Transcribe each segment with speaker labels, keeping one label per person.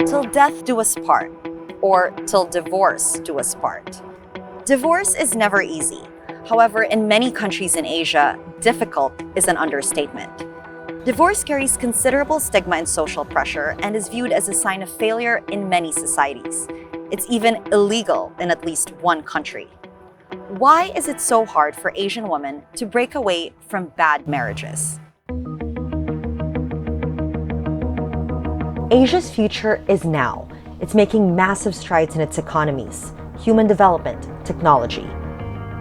Speaker 1: till death do us part, or till divorce do us part. Divorce is never easy. However, in many countries in Asia, difficult is an understatement. Divorce carries considerable stigma and social pressure and is viewed as a sign of failure in many societies. It's even illegal in at least one country. Why is it so hard for Asian women to break away from bad marriages?
Speaker 2: Asia's future is now. It's making massive strides in its economies, human development, technology.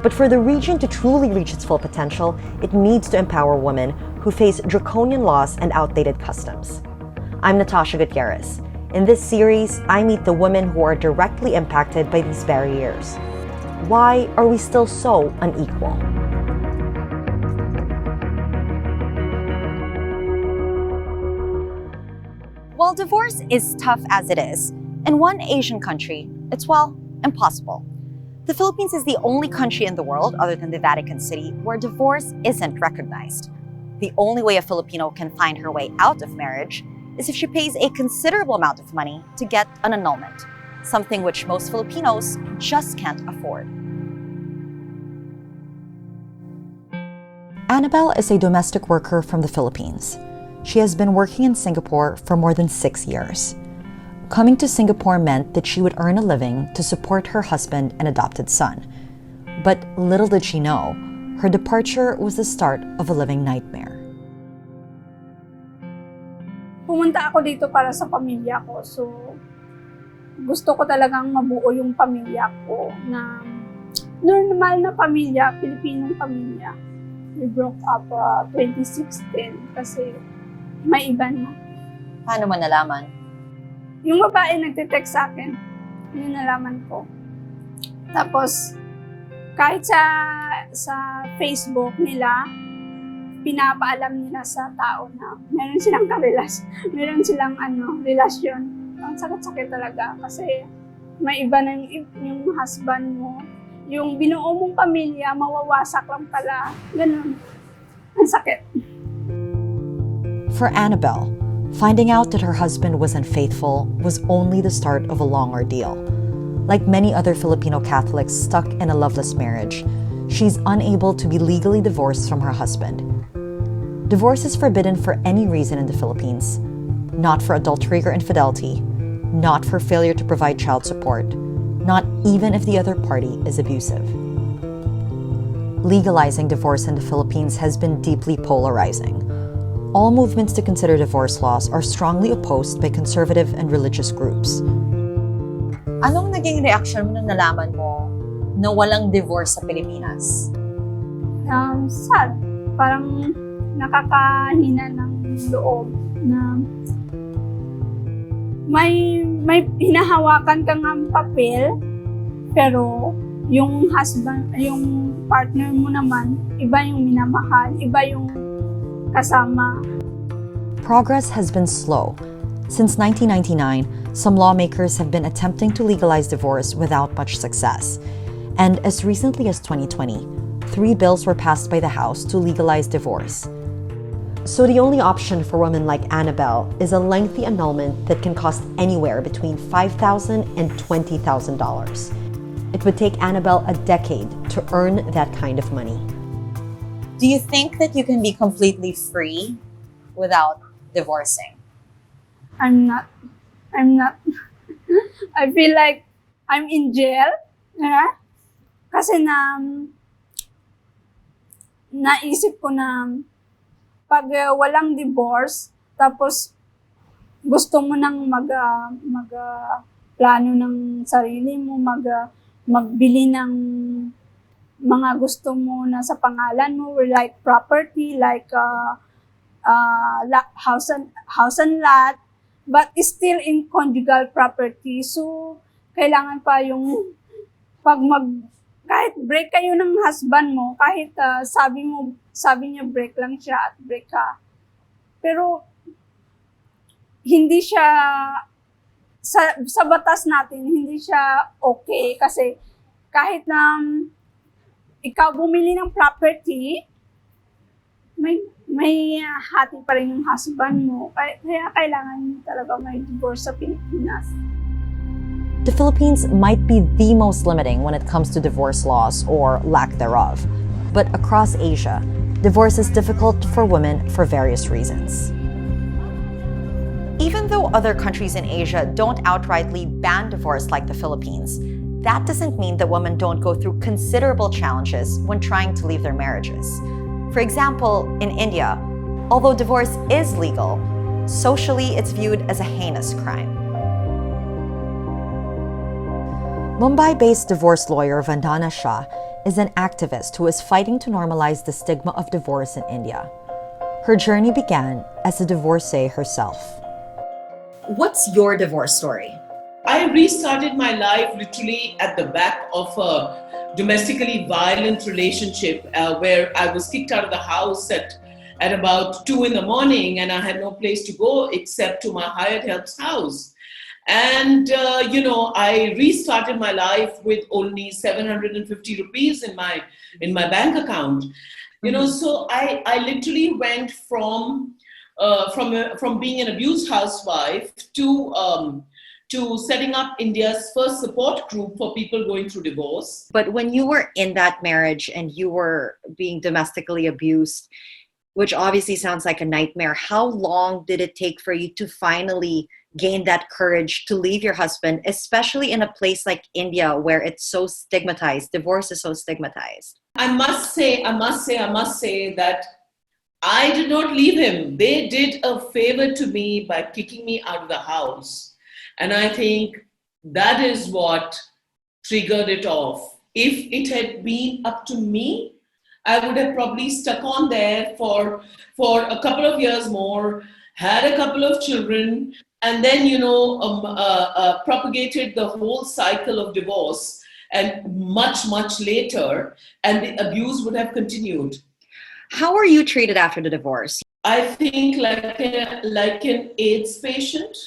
Speaker 2: But for the region to truly reach its full potential, it needs to empower women who face draconian laws and outdated customs. I'm Natashya Gutierrez. In this series, I meet the women who are directly impacted by these barriers. Why are we still so unequal?
Speaker 1: While divorce is tough as it is, in one Asian country, it's, well, impossible. The Philippines is the only country in the world, other than the Vatican City, where divorce isn't recognized. The only way a Filipino can find her way out of marriage is if she pays a considerable amount of money to get an annulment, something which most Filipinos just can't afford.
Speaker 2: Annabelle is a domestic worker from the Philippines. She has been working in Singapore for more than 6 years. Coming to Singapore meant that she would earn a living to support her husband and adopted son. But little did she know, her departure was the start of a living nightmare.
Speaker 3: Pumunta ako dito para sa pamilya ko. So, gusto ko talagang mabuo yung pamilya ko na normal na pamilya, Pilipinong pamilya. We broke up 2016 kasi may iba na.
Speaker 1: Paano mo nalaman?
Speaker 3: Yung babae nagte-text sa akin, yun nalaman ko. Tapos, kahit sa Facebook nila, pinapaalam nila sa tao na meron silang meron silang relasyon. Ang sakit-sakit talaga kasi may iba na yung husband mo. Yung binuo mong pamilya, mawawasak lang pala. Ganun. Ang sakit.
Speaker 2: For Annabelle, finding out that her husband was unfaithful was only the start of a long ordeal. Like many other Filipino Catholics stuck in a loveless marriage, she's unable to be legally divorced from her husband. Divorce is forbidden for any reason in the Philippines, not for adultery or infidelity, not for failure to provide child support, not even if the other party is abusive. Legalizing divorce in the Philippines has been deeply polarizing. All movements to consider divorce laws are strongly opposed by conservative and religious groups.
Speaker 1: Anong naging reaction mo nung nalaman mo na walang divorce sa Pilipinas?
Speaker 3: Sad. Parang nakakahina ng loob na may hinahawakan kang papel, pero yung husband, yung partner mo naman, iba yung minamahal, iba yung kasama.
Speaker 2: Progress has been slow. Since 1999, some lawmakers have been attempting to legalize divorce without much success. And as recently as 2020, 3 bills were passed by the House to legalize divorce. So the only option for women like Annabelle is a lengthy annulment that can cost anywhere between $5,000 and $20,000. It would take Annabelle a decade to earn that kind of money.
Speaker 1: Do you think that you can be completely free without divorcing?
Speaker 3: I'm not. I feel like I'm in jail. Kasi naisip ko na pag walang divorce, tapos gusto mo nang plano ng sarili mo, magbili ng mga gusto mo na sa pangalan mo, like property, like house and lot, but still in conjugal property. So, kailangan pa yung kahit break kayo ng husband mo, kahit sabi niya break lang siya at break ka. Pero, hindi siya, sa batas natin, hindi siya okay kasi kahit na ikaw bumili ng property, may hati pa rin yung husband mo. Kaya kailangan talaga may divorce sa Pilipinas.
Speaker 2: The Philippines might be the most limiting when it comes to divorce laws or lack thereof. But across Asia, divorce is difficult for women for various reasons.
Speaker 1: Even though other countries in Asia don't outrightly ban divorce like the Philippines, that doesn't mean that women don't go through considerable challenges when trying to leave their marriages. For example, in India, although divorce is legal, socially it's viewed as a heinous crime.
Speaker 2: Mumbai-based divorce lawyer Vandana Shah is an activist who is fighting to normalize the stigma of divorce in India. Her journey began as a divorcee herself.
Speaker 1: What's your divorce story?
Speaker 4: I restarted my life literally at the back of a domestically violent relationship where I was kicked out of the house at about 2 in the morning, and I had no place to go except to my hired help's house. And, I restarted my life with only 750 rupees in my bank account. So I literally went from being an abused housewife to setting up India's first support group for people going through divorce.
Speaker 1: But when you were in that marriage and you were being domestically abused, which obviously sounds like a nightmare, how long did it take for you to finally gain that courage to leave your husband, especially in a place like India where it's so stigmatized, divorce is so stigmatized?
Speaker 4: I must say that I did not leave him. They did a favor to me by kicking me out of the house. And I think that is what triggered it off. If it had been up to me, I would have probably stuck on there for a couple of years more, had a couple of children, and then, propagated the whole cycle of divorce and much, much later, and the abuse would have continued.
Speaker 1: How were you treated after the divorce?
Speaker 4: I think like an AIDS patient.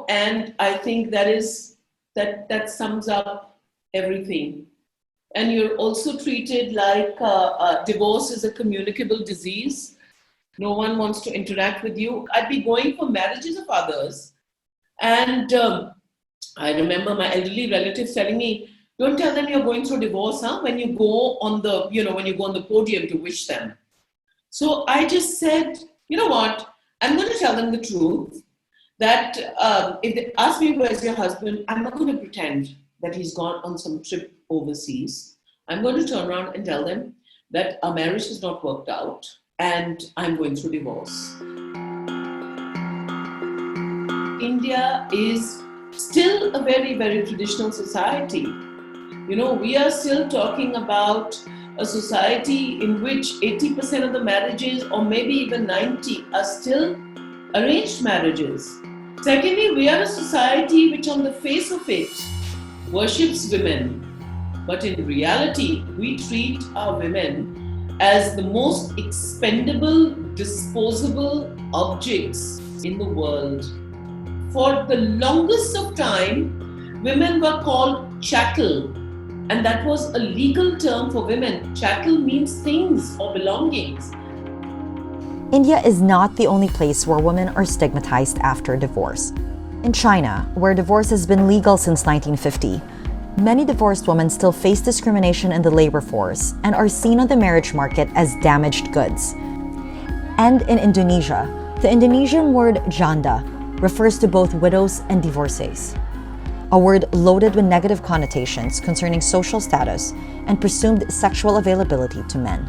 Speaker 4: And I think that sums up everything. And you're also treated like divorce is a communicable disease. No one wants to interact with you. I'd be going for marriages of others. And I remember my elderly relatives telling me, don't tell them you're going through divorce, when you go on the podium to wish them. So I just said, you know what? I'm going to tell them the truth. That if they ask me where's your husband, I'm not going to pretend that he's gone on some trip overseas. I'm going to turn around and tell them that our marriage has not worked out and I'm going through divorce. India is still a very, very traditional society. We are still talking about a society in which 80% of the marriages, or maybe even 90%, are still arranged marriages. Secondly, we are a society which on the face of it worships women, but in reality, we treat our women as the most expendable, disposable objects in the world. For the longest of time, women were called chattel, and that was a legal term for women. Chattel means things or belongings.
Speaker 2: India is not the only place where women are stigmatized after divorce. In China, where divorce has been legal since 1950, many divorced women still face discrimination in the labor force and are seen on the marriage market as damaged goods. And in Indonesia, the Indonesian word janda refers to both widows and divorcees, a word loaded with negative connotations concerning social status and presumed sexual availability to men.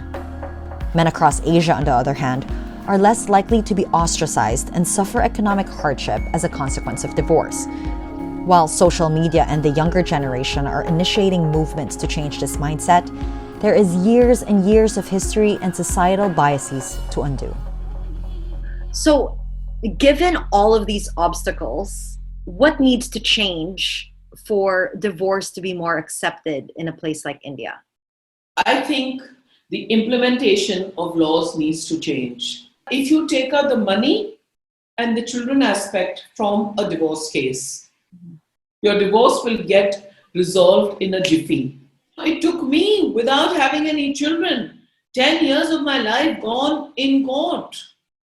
Speaker 2: Men across Asia, on the other hand, are less likely to be ostracized and suffer economic hardship as a consequence of divorce. While social media and the younger generation are initiating movements to change this mindset, there is years and years of history and societal biases to undo.
Speaker 1: So, given all of these obstacles, what needs to change for divorce to be more accepted in a place like India?
Speaker 4: I think the implementation of laws needs to change. If you take out the money and the children aspect from a divorce case, your divorce will get resolved in a jiffy. It took me, without having any children, 10 years of my life gone in court.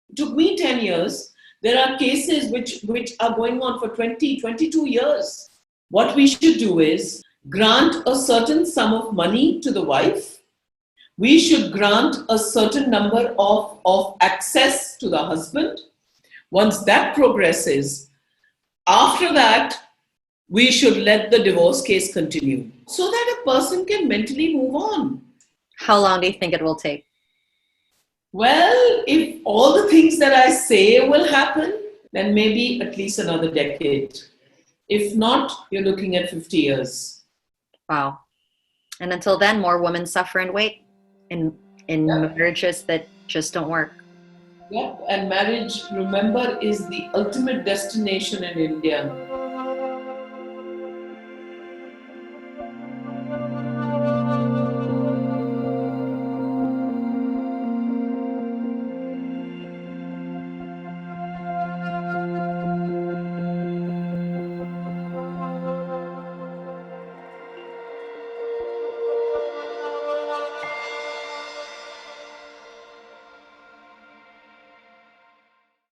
Speaker 4: It took me 10 years. There are cases which are going on for 20, 22 years. What we should do is grant a certain sum of money to the wife. We should grant a certain number of access to the husband. Once that progresses, after that, we should let the divorce case continue so that a person can mentally move on.
Speaker 1: How long do you think it will take?
Speaker 4: Well, if all the things that I say will happen, then maybe at least another decade. If not, you're looking at 50 years.
Speaker 1: Wow. And until then, more women suffer and wait in marriages that just don't work.
Speaker 4: Yep, and marriage, remember, is the ultimate destination in India.